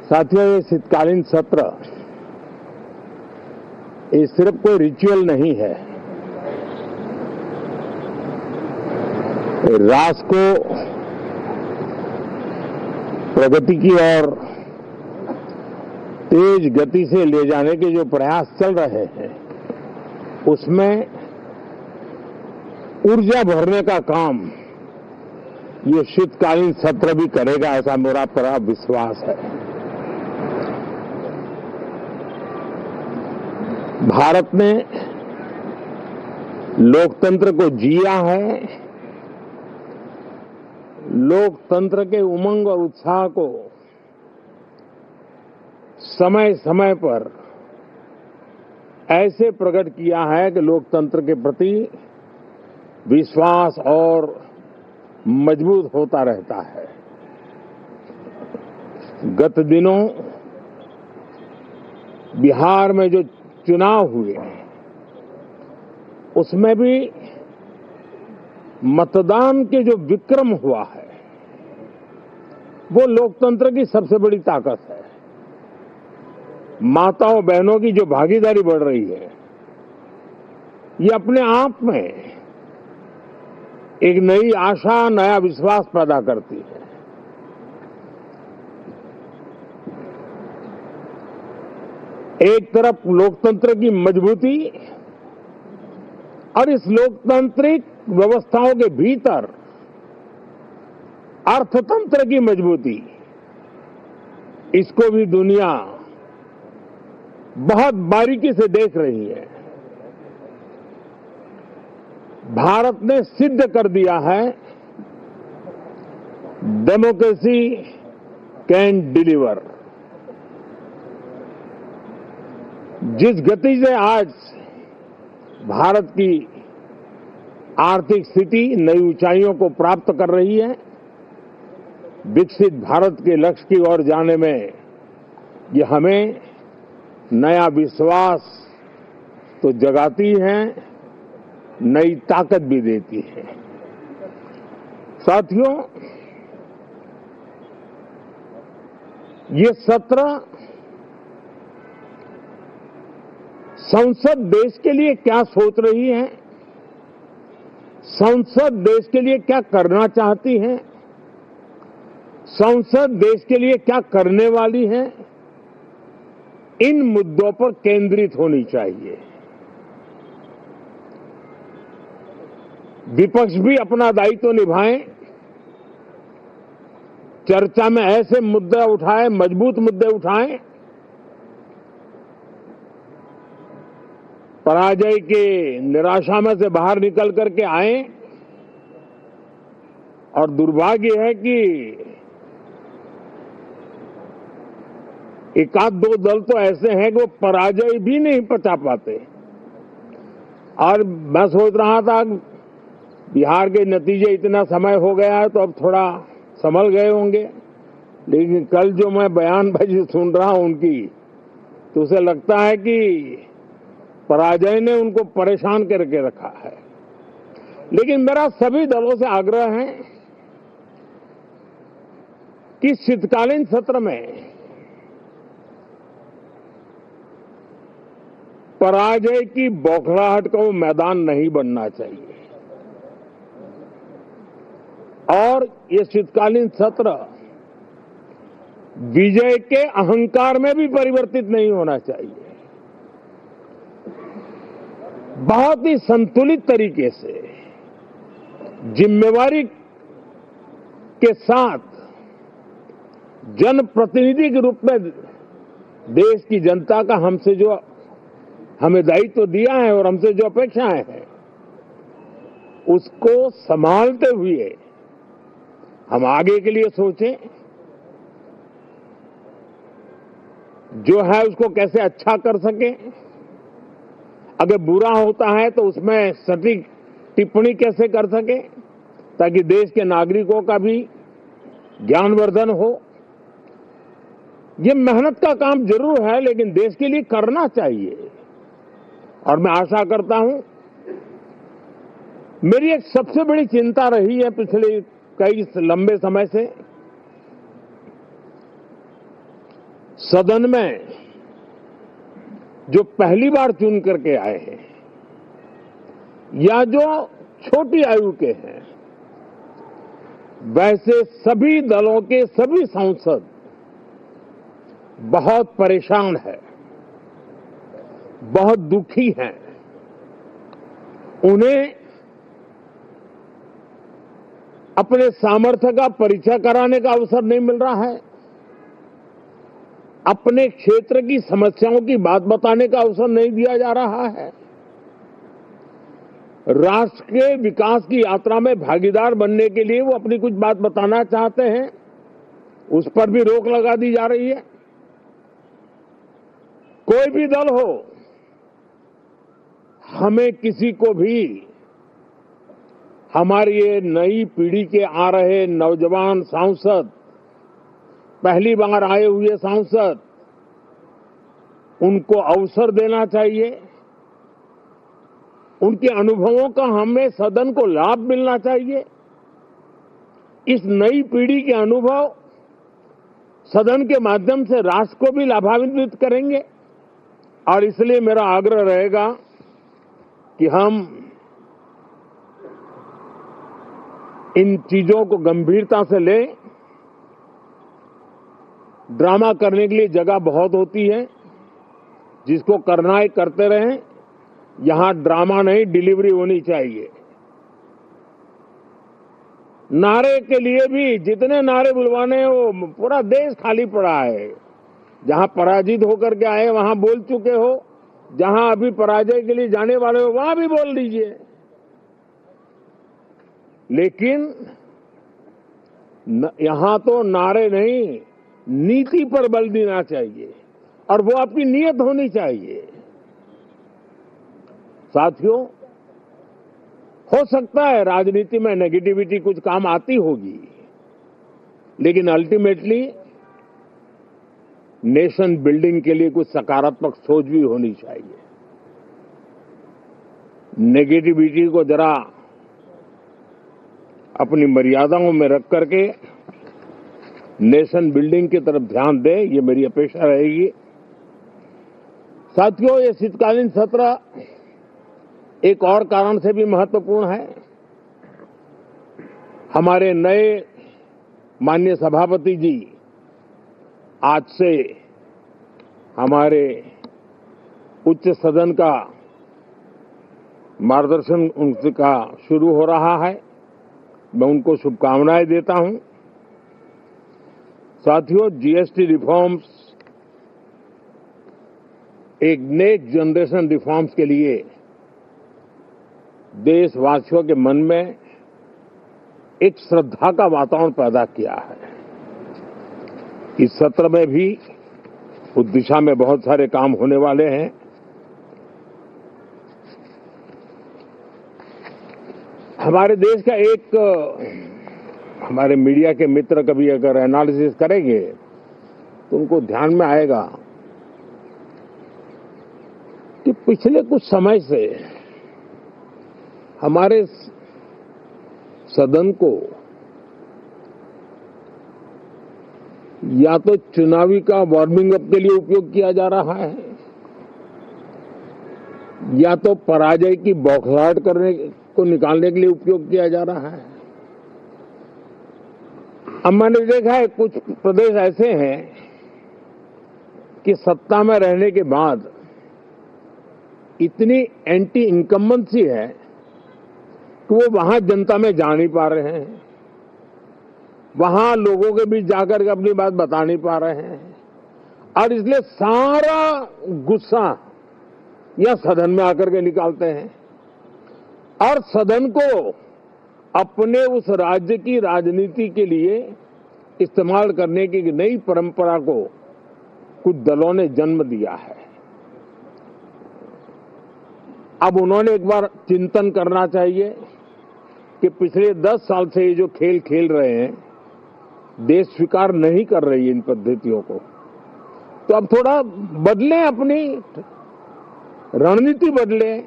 साथियों, ये शीतकालीन सत्र ये सिर्फ कोई रिचुअल नहीं है। राष्ट्र को प्रगति की ओर तेज गति से ले जाने के जो प्रयास चल रहे हैं, उसमें ऊर्जा भरने का काम ये शीतकालीन सत्र भी करेगा, ऐसा मेरा पूरा विश्वास है। भारत ने लोकतंत्र को जिया है, लोकतंत्र के उमंग और उत्साह को समय समय पर ऐसे प्रकट किया है कि लोकतंत्र के प्रति विश्वास और मजबूत होता रहता है। गत दिनों बिहार में जो चुनाव हुए, उसमें भी मतदान के जो विक्रम हुआ है, वो लोकतंत्र की सबसे बड़ी ताकत है। माताओं बहनों की जो भागीदारी बढ़ रही है, ये अपने आप में एक नई आशा, नया विश्वास पैदा करती है। एक तरफ लोकतंत्र की मजबूती और इस लोकतांत्रिक व्यवस्थाओं के भीतर अर्थतंत्र की मजबूती, इसको भी दुनिया बहुत बारीकी से देख रही है। भारत ने सिद्ध कर दिया है, डेमोक्रेसी कैन डिलीवर। जिस गति से आज भारत की आर्थिक स्थिति नई ऊंचाइयों को प्राप्त कर रही है, विकसित भारत के लक्ष्य की ओर जाने में ये हमें नया विश्वास तो जगाती है, नई ताकत भी देती है। साथियों, ये सत्र संसद देश के लिए क्या सोच रही है, संसद देश के लिए क्या करना चाहती है, संसद देश के लिए क्या करने वाली है, इन मुद्दों पर केंद्रित होनी चाहिए। विपक्ष भी अपना दायित्व निभाएं, चर्चा में ऐसे मुद्दे उठाएं, मजबूत मुद्दे उठाएं, पराजय के निराशा में से बाहर निकल करके आए। और दुर्भाग्य है कि एक आध दो दल तो ऐसे हैं कि वो पराजय भी नहीं पचा पाते। और मैं सोच रहा था बिहार के नतीजे इतना समय हो गया है तो अब थोड़ा संभल गए होंगे, लेकिन कल जो मैं बयानबाजी सुन रहा हूं उनकी, तो उसे लगता है कि पराजय ने उनको परेशान करके रखा है। लेकिन मेरा सभी दलों से आग्रह है कि शीतकालीन सत्र में पराजय की बौखलाहट का वो मैदान नहीं बनना चाहिए। और ये शीतकालीन सत्र विजय के अहंकार में भी परिवर्तित नहीं होना चाहिए। बहुत ही संतुलित तरीके से, जिम्मेवारी के साथ, जनप्रतिनिधि के रूप में देश की जनता का हमसे जो हमें दायित्व दिया है और हमसे जो अपेक्षाएं हैं, उसको संभालते हुए हम आगे के लिए सोचें। जो है उसको कैसे अच्छा कर सकें, अगर बुरा होता है तो उसमें सटीक टिप्पणी कैसे कर सकें, ताकि देश के नागरिकों का भी ज्ञानवर्धन हो। ये मेहनत का काम जरूर है, लेकिन देश के लिए करना चाहिए। और मैं आशा करता हूं, मेरी एक सबसे बड़ी चिंता रही है पिछले कई लंबे समय से सदन में जो पहली बार चुन करके आए हैं या जो छोटी आयु के हैं, वैसे सभी दलों के सभी सांसद बहुत परेशान हैं, बहुत दुखी हैं। उन्हें अपने सामर्थ्य का परिचय कराने का अवसर नहीं मिल रहा है, अपने क्षेत्र की समस्याओं की बात बताने का अवसर नहीं दिया जा रहा है। राष्ट्र के विकास की यात्रा में भागीदार बनने के लिए वो अपनी कुछ बात बताना चाहते हैं, उस पर भी रोक लगा दी जा रही है। कोई भी दल हो, हमें किसी को भी हमारी ये नई पीढ़ी के आ रहे नौजवान सांसद, पहली बार आए हुए सांसद, उनको अवसर देना चाहिए। उनके अनुभवों का हमें सदन को लाभ मिलना चाहिए। इस नई पीढ़ी के अनुभव सदन के माध्यम से राष्ट्र को भी लाभान्वित करेंगे और इसलिए मेरा आग्रह रहेगा कि हम इन चीजों को गंभीरता से लें। ड्रामा करने के लिए जगह बहुत होती है, जिसको करना है करते रहें। यहां ड्रामा नहीं, डिलीवरी होनी चाहिए। नारे के लिए भी जितने नारे बुलवाने हैं, वो पूरा देश खाली पड़ा है। जहां पराजित होकर के आए वहां बोल चुके हो, जहां अभी पराजय के लिए जाने वाले हो वहां भी बोल दीजिए, लेकिन यहां तो नारे नहीं, नीति पर बल देना चाहिए और वो आपकी नीयत होनी चाहिए। साथियों, हो सकता है राजनीति में नेगेटिविटी कुछ काम आती होगी, लेकिन अल्टीमेटली नेशन बिल्डिंग के लिए कुछ सकारात्मक सोच भी होनी चाहिए। नेगेटिविटी को जरा अपनी मर्यादाओं में रख करके नेशन बिल्डिंग की तरफ ध्यान दें, ये मेरी अपेक्षा रहेगी। साथियों, ये शीतकालीन सत्र एक और कारण से भी महत्वपूर्ण है। हमारे नए माननीय सभापति जी आज से हमारे उच्च सदन का मार्गदर्शन उनका शुरू हो रहा है। मैं उनको शुभकामनाएं देता हूं। साथियों, जीएसटी रिफॉर्म्स एक नेक्स्ट जनरेशन रिफॉर्म्स के लिए देशवासियों के मन में एक श्रद्धा का वातावरण पैदा किया है। इस सत्र में भी उस दिशा में बहुत सारे काम होने वाले हैं। हमारे देश का एक हमारे मीडिया के मित्र कभी अगर एनालिसिस करेंगे तो उनको ध्यान में आएगा कि पिछले कुछ समय से हमारे सदन को या तो चुनावी का वार्मिंग अप के लिए उपयोग किया जा रहा है, या तो पराजय की बौखलाहट करने को निकालने के लिए उपयोग किया जा रहा है। अब मैंने देखा है कुछ प्रदेश ऐसे हैं कि सत्ता में रहने के बाद इतनी एंटी इनकम्बेंसी है कि वो वहां जनता में जा नहीं पा रहे हैं, वहां लोगों के बीच जाकर के अपनी बात बता नहीं पा रहे हैं, और इसलिए सारा गुस्सा या सदन में आकर के निकालते हैं और सदन को अपने उस राज्य की राजनीति के लिए इस्तेमाल करने की नई परंपरा को कुछ दलों ने जन्म दिया है। अब उन्होंने एक बार चिंतन करना चाहिए कि पिछले 10 साल से ये जो खेल खेल रहे हैं, देश स्वीकार नहीं कर रही है इन पद्धतियों को, तो अब थोड़ा बदलें, अपनी रणनीति बदलें।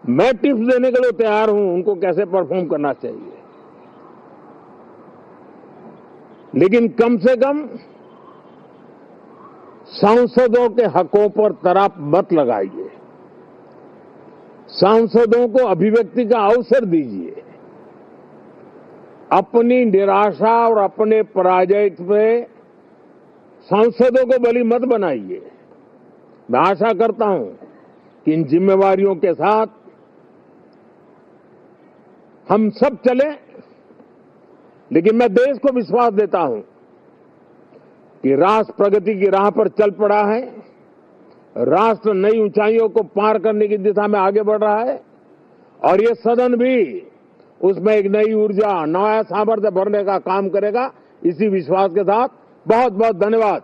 मैं टिप्स देने के लिए तैयार हूं उनको कैसे परफॉर्म करना चाहिए। लेकिन कम से कम सांसदों के हकों पर तराप मत लगाइए, सांसदों को अभिव्यक्ति का अवसर दीजिए, अपनी निराशा और अपने पराजय पे सांसदों को बलि मत बनाइए। मैं आशा करता हूं कि इन जिम्मेवारियों के साथ हम सब चलें, लेकिन मैं देश को विश्वास देता हूं कि राष्ट्र प्रगति की राह पर चल पड़ा है, राष्ट्र नई ऊंचाइयों को पार करने की दिशा में आगे बढ़ रहा है और ये सदन भी उसमें एक नई ऊर्जा, नया सामर्थ्य भरने का काम करेगा। इसी विश्वास के साथ बहुत बहुत धन्यवाद।